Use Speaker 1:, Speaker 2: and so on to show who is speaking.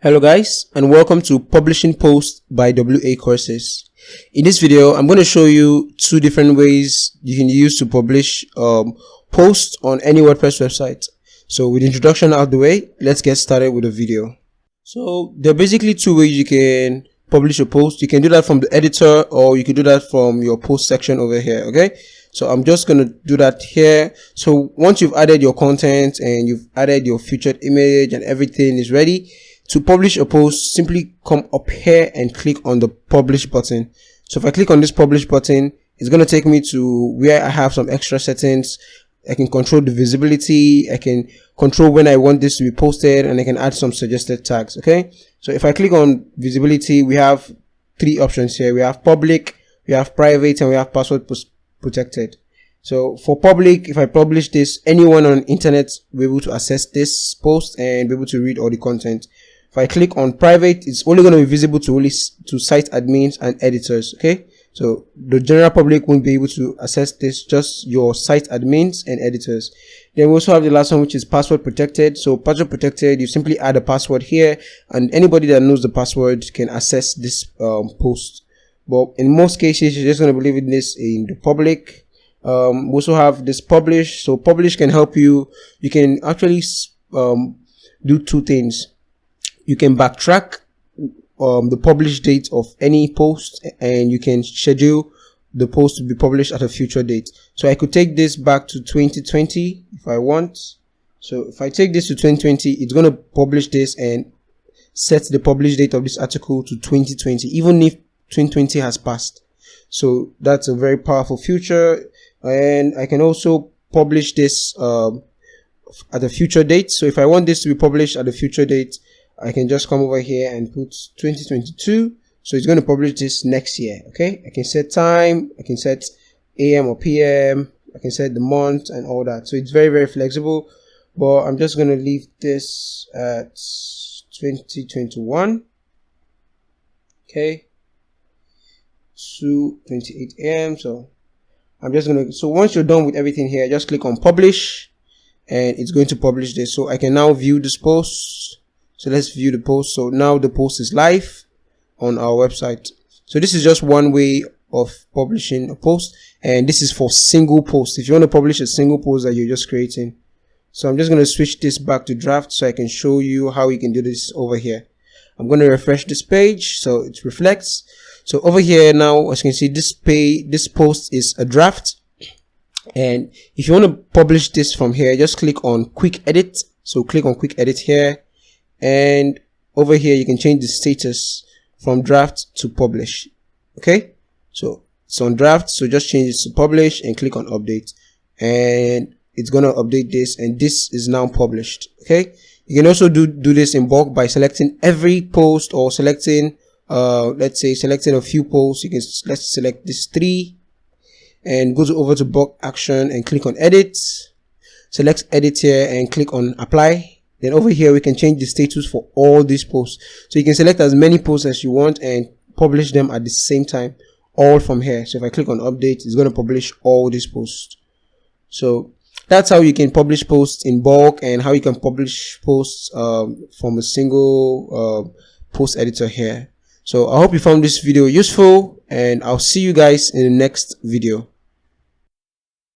Speaker 1: Hello guys, and welcome to Publishing Posts by WA Courses. In this video, I'm going to show you two different ways you can use to publish posts on any WordPress website. So with the introduction out of the way, let's get started with the video. So there are basically two ways you can publish a post. You can do that from the editor, or you can do that from your post section over here. Okay, so I'm just going to do that here. So once you've added your content and you've added your featured image and everything is ready to publish a post, simply come up here and click on the publish button. So if I click on this publish button, it's going to take me to where I have some extra settings. I can control the visibility, I can control when I want this to be posted, and I can add some suggested tags. Okay, so if I click on visibility, we have three options here. We have public, we have private, and we have password protected. So for public, if I publish this, anyone on internet will be able to access this post and be able to read all the content. If I click on private, it's only going to be visible to site admins and editors. Okay, so the general public won't be able to access this, just your site admins and editors. Then we also have the last one, which is password protected. So password protected, you simply add a password here, and anybody that knows the password can access this post. But in most cases, you're just going to be leaving this in the public. We also have this publish. So publish can help you. You can actually do two things. You can backtrack the publish date of any post, and you can schedule the post to be published at a future date. So I could take this back to 2020 if I want. So if I take this to 2020, it's going to publish this and set the publish date of this article to 2020, even if 2020 has passed. So that's a very powerful feature. And I can also publish this at a future date. So if I want this to be published at a future date, I can just come over here and put 2022. So it's going to publish this next year. Okay, I can set time, I can set AM or PM, I can set the month and all that. So it's very, very flexible, but I'm just going to leave this at 2021. Okay, to 28 AM. So I'm just going to, so once you're done with everything here, just click on publish and it's going to publish this. So I can now view this post. So let's view the post. So now the post is live on our website. So this is just one way of publishing a post, and this is for single posts. If you want to publish a single post that you're just creating. So I'm just going to switch this back to draft so I can show you how you can do this over here. I'm going to refresh this page so it reflects. So over here now, as you can see, this post is a draft. And if you want to publish this from here, just click on quick edit. So click on quick edit here. And over here, you can change the status from draft to publish. Okay, so it's on draft, so just change it to publish and click on update, and it's gonna update this, and this is now published. Okay, you can also do this in bulk by selecting every post, or selecting let's say selecting a few posts. You can, let's select this 3 and go over to bulk action and click on edit, select edit here and click on apply. Then over here, we can change the status for all these posts. So you can select as many posts as you want and publish them at the same time, all from here. So if I click on update, it's going to publish all these posts. So that's how you can publish posts in bulk, and how you can publish posts from a single post editor here. So I hope you found this video useful, and I'll see you guys in the next video.